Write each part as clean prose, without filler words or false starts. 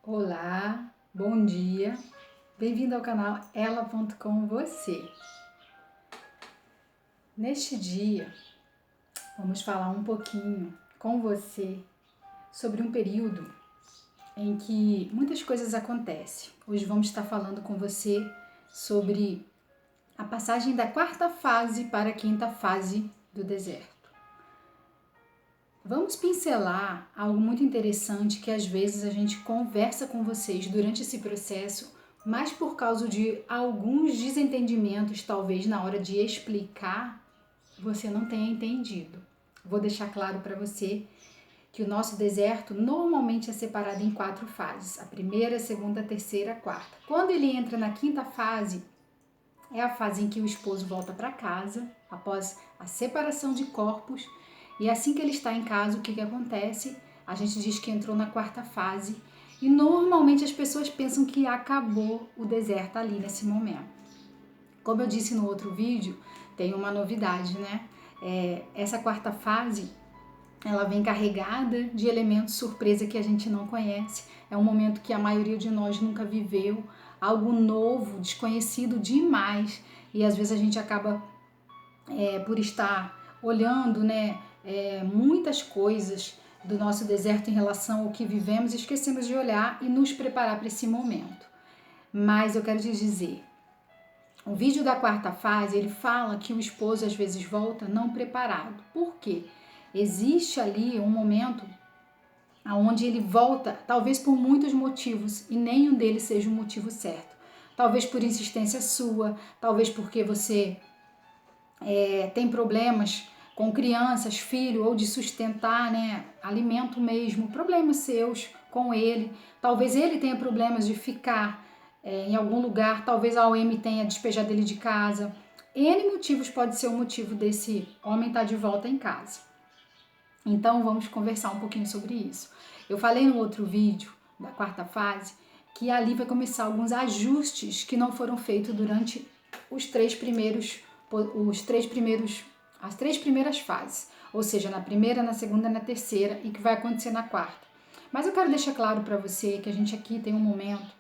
Olá, bom dia, bem-vindo ao canal ela.com você. Neste dia, vamos falar um pouquinho com você sobre um período em que muitas coisas acontecem. Hoje vamos estar falando com você sobre a passagem da quarta fase para a quinta fase do deserto. Vamos pincelar algo muito interessante que às vezes a gente conversa com vocês durante esse processo, mas por causa de alguns desentendimentos, talvez na hora de explicar, você não tenha entendido. Vou deixar claro para você que o nosso deserto normalmente é separado em 4 fases: a primeira, a segunda, a terceira, a quarta. Quando ele entra na quinta fase, é a fase em que o esposo volta para casa após a separação de corpos. E assim que ele está em casa, o que acontece? A gente diz que entrou na quarta fase e normalmente as pessoas pensam que acabou o deserto ali nesse momento. Como eu disse no outro vídeo, tem uma novidade, né? Essa quarta fase, ela vem carregada de elementos surpresa que a gente não conhece. É um momento que a maioria de nós nunca viveu, algo novo, desconhecido demais. E às vezes a gente acaba, por estar olhando, né, muitas coisas do nosso deserto em relação ao que vivemos, esquecemos de olhar e nos preparar para esse momento. Mas eu quero te dizer, o vídeo da quarta fase, ele fala que o esposo às vezes volta não preparado. Por quê? Existe ali um momento onde ele volta, talvez por muitos motivos, e nenhum deles seja o motivo certo. Talvez por insistência sua, talvez porque você tem problemas com crianças, filho, ou de sustentar, né, alimento mesmo, problemas seus com ele. Talvez ele tenha problemas de ficar em algum lugar, talvez a OM tenha despejado ele de casa. N motivos pode ser o motivo desse homem estar de volta em casa. Então vamos conversar um pouquinho sobre isso. Eu falei no outro vídeo da quarta fase que ali vai começar alguns ajustes que não foram feitos durante as três primeiras fases, ou seja, na primeira, na segunda, na terceira, e que vai acontecer na quarta. Mas eu quero deixar claro para você que a gente aqui tem um momento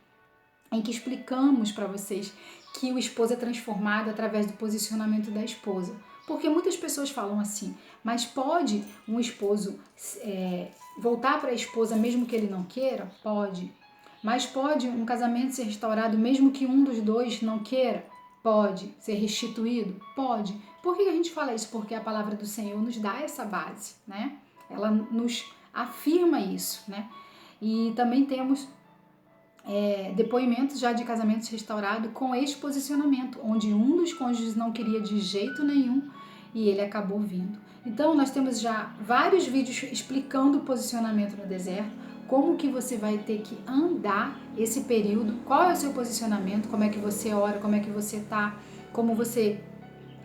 em que explicamos para vocês que o esposo é transformado através do posicionamento da esposa. Porque muitas pessoas falam assim, mas pode um esposo voltar para a esposa mesmo que ele não queira? Pode. Mas pode um casamento ser restaurado mesmo que um dos dois não queira? Pode. Ser restituído? Pode. Por que a gente fala isso? Porque a palavra do Senhor nos dá essa base, né? Ela nos afirma isso, né? E também temos depoimentos já de casamentos restaurados com este posicionamento, onde um dos cônjuges não queria de jeito nenhum e ele acabou vindo. Então nós temos já vários vídeos explicando o posicionamento no deserto, como que você vai ter que andar esse período, qual é o seu posicionamento, como é que você ora, como é que você tá, como você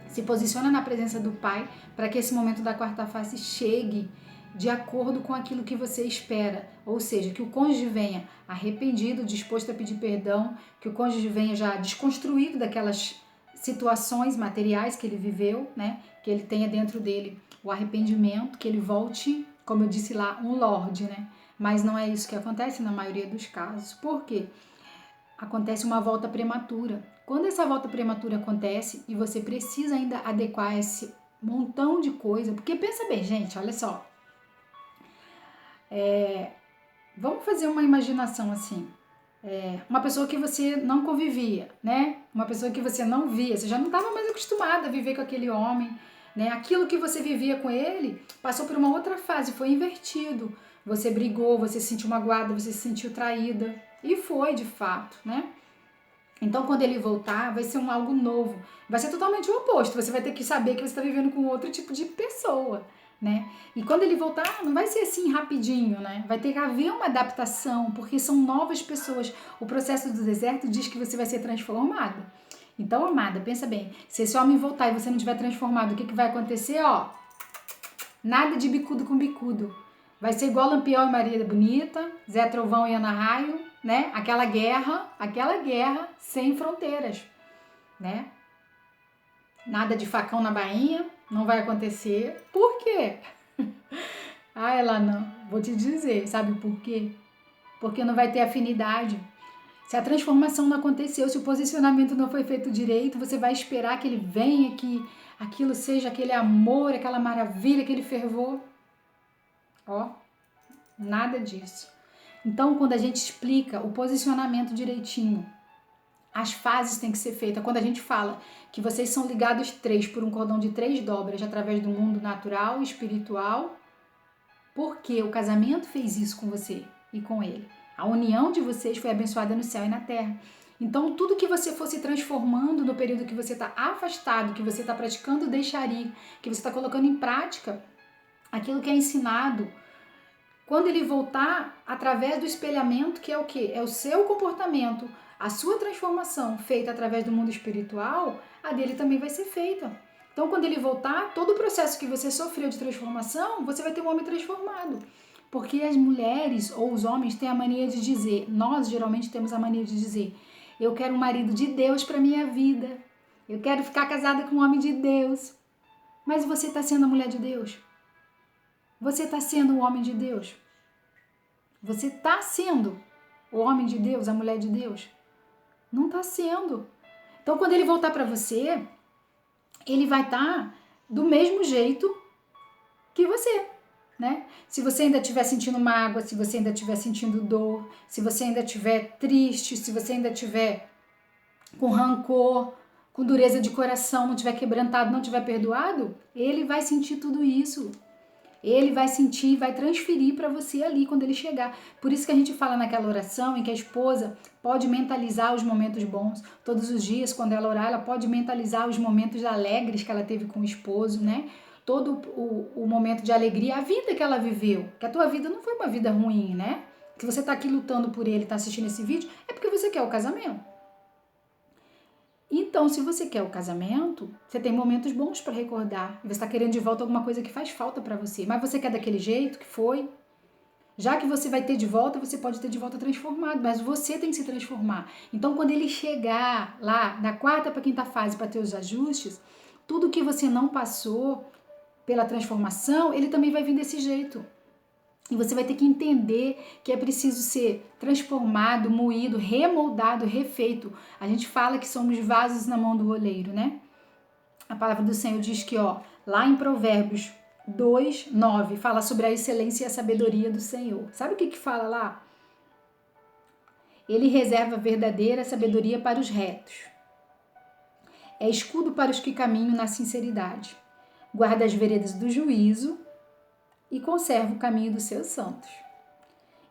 se posiciona na presença do Pai para que esse momento da quarta fase chegue de acordo com aquilo que você espera, ou seja, que o cônjuge venha arrependido, disposto a pedir perdão, que o cônjuge venha já desconstruído daquelas situações materiais que ele viveu, né? Que ele tenha dentro dele o arrependimento, que ele volte, como eu disse lá, um lorde, né? Mas não é isso que acontece na maioria dos casos. Por quê? Acontece uma volta prematura. Quando essa volta prematura acontece e você precisa ainda adequar esse montão de coisa, porque pensa bem, gente, olha só, vamos fazer uma imaginação assim, uma pessoa que você não convivia, né? Uma pessoa que você não via, você já não estava mais acostumada a viver com aquele homem, né? Aquilo que você vivia com ele passou por uma outra fase, foi invertido. Você brigou, você se sentiu magoada, você se sentiu traída, e foi de fato, né? Então, quando ele voltar, vai ser algo novo. Vai ser totalmente o oposto. Você vai ter que saber que você está vivendo com outro tipo de pessoa, né? E quando ele voltar, não vai ser assim rapidinho, né? Vai ter que haver uma adaptação, porque são novas pessoas. O processo do deserto diz que você vai ser transformada. Então, amada, pensa bem. Se esse homem voltar e você não tiver transformado, o que vai acontecer? Ó, nada de bicudo com bicudo. Vai ser igual Lampião e Maria Bonita, Zé Trovão e Ana Raio, né? Aquela guerra sem fronteiras, né? Nada de facão na bainha, não vai acontecer. Por quê? Ah, ela não. Vou te dizer, sabe por quê? porque não vai ter afinidade. Se a transformação não aconteceu, se o posicionamento não foi feito direito, você vai esperar que ele venha, que aquilo seja aquele amor, aquela maravilha, aquele fervor. Ó, nada disso. Então, quando a gente explica o posicionamento direitinho, as fases têm que ser feitas. Quando a gente fala que vocês são ligados 3 por um cordão de 3 dobras através do mundo natural e espiritual, porque o casamento fez isso com você e com ele. A união de vocês foi abençoada no céu e na terra. Então, tudo que você for se transformando no período que você está afastado, que você está praticando deixar ir, que você está colocando em prática aquilo que é ensinado, quando ele voltar através do espelhamento, que é o quê? É o seu comportamento, a sua transformação feita através do mundo espiritual, a dele também vai ser feita. Então, quando ele voltar, todo o processo que você sofreu de transformação, você vai ter um homem transformado. Porque as mulheres ou os homens têm a mania de dizer, nós geralmente temos a mania de dizer, eu quero um marido de Deus para minha vida, eu quero ficar casada com um homem de Deus. Mas você está sendo a mulher de Deus? Você está sendo o homem de Deus? Você está sendo o homem de Deus, a mulher de Deus? Não está sendo. Então, quando ele voltar para você, ele vai estar do mesmo jeito que você, né? Se você ainda estiver sentindo mágoa, se você ainda estiver sentindo dor, se você ainda estiver triste, se você ainda estiver com rancor, com dureza de coração, não estiver quebrantado, não estiver perdoado, ele vai sentir tudo isso. Ele vai sentir, vai transferir para você ali quando ele chegar. Por isso que a gente fala naquela oração em que a esposa pode mentalizar os momentos bons. Todos os dias, quando ela orar, ela pode mentalizar os momentos alegres que ela teve com o esposo, né? Todo o momento de alegria, a vida que ela viveu. Que a tua vida não foi uma vida ruim, né? Se você tá aqui lutando por ele, tá assistindo esse vídeo, é porque você quer o casamento. Então, se você quer o casamento, você tem momentos bons para recordar. E você está querendo de volta alguma coisa que faz falta para você. Mas você quer daquele jeito que foi? Já que você vai ter de volta, você pode ter de volta transformado. Mas você tem que se transformar. Então, quando ele chegar lá, da 4ª para 5ª fase, para ter os ajustes, tudo que você não passou pela transformação, ele também vai vir desse jeito. E você vai ter que entender que é preciso ser transformado, moído, remoldado, refeito. A gente fala que somos vasos na mão do oleiro, né? A palavra do Senhor diz que, lá em Provérbios 2, 9, fala sobre a excelência e a sabedoria do Senhor. Sabe o que fala lá? Ele reserva verdadeira sabedoria para os retos. É escudo para os que caminham na sinceridade. Guarda as veredas do juízo e conserva o caminho dos seus santos.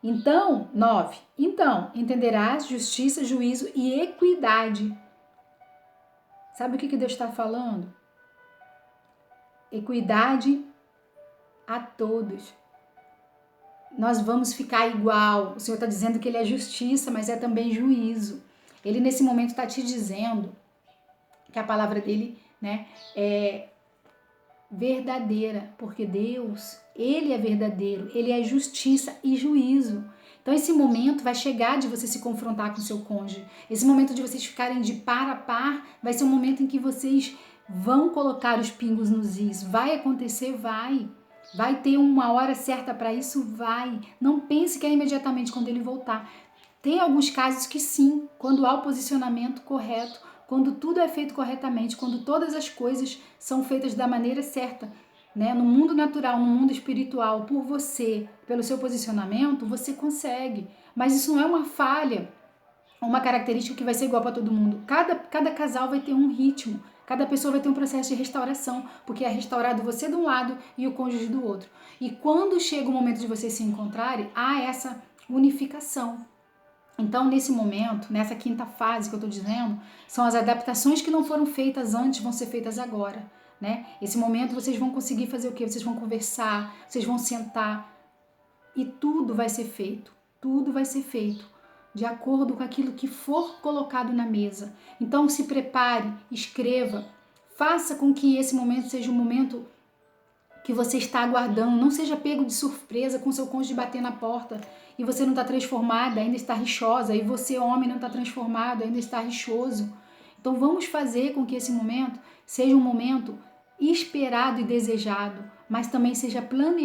Então, 9. Então, entenderás justiça, juízo e equidade. Sabe o que Deus está falando? Equidade a todos. Nós vamos ficar igual. O Senhor está dizendo que Ele é justiça, mas é também juízo. Ele, nesse momento, está te dizendo que a palavra dele, né, é verdadeira, porque Deus, Ele é verdadeiro, Ele é justiça e juízo. Então esse momento vai chegar de você se confrontar com seu cônjuge, esse momento de vocês ficarem de par a par, vai ser um momento em que vocês vão colocar os pingos nos is, vai acontecer, vai ter uma hora certa para isso, vai. Não pense que é imediatamente quando ele voltar. Tem alguns casos que sim, quando há o posicionamento correto, quando tudo é feito corretamente, quando todas as coisas são feitas da maneira certa, né? No mundo natural, no mundo espiritual, por você, pelo seu posicionamento, você consegue. Mas isso não é uma falha, uma característica que vai ser igual para todo mundo. Cada casal vai ter um ritmo, cada pessoa vai ter um processo de restauração, porque é restaurado você de um lado e o cônjuge do outro. E quando chega o momento de vocês se encontrarem, há essa unificação. Então, nesse momento, nessa 5ª fase que eu estou dizendo, são as adaptações que não foram feitas antes, vão ser feitas agora, né? Esse momento vocês vão conseguir fazer o quê? Vocês vão conversar, vocês vão sentar e tudo vai ser feito de acordo com aquilo que for colocado na mesa. Então, se prepare, escreva, faça com que esse momento seja um momento que você está aguardando, não seja pego de surpresa com seu cônjuge bater na porta e você não está transformada, ainda está rixosa, e você, homem, não está transformado, ainda está rixoso. Então vamos fazer com que esse momento seja um momento esperado e desejado, mas também seja planejado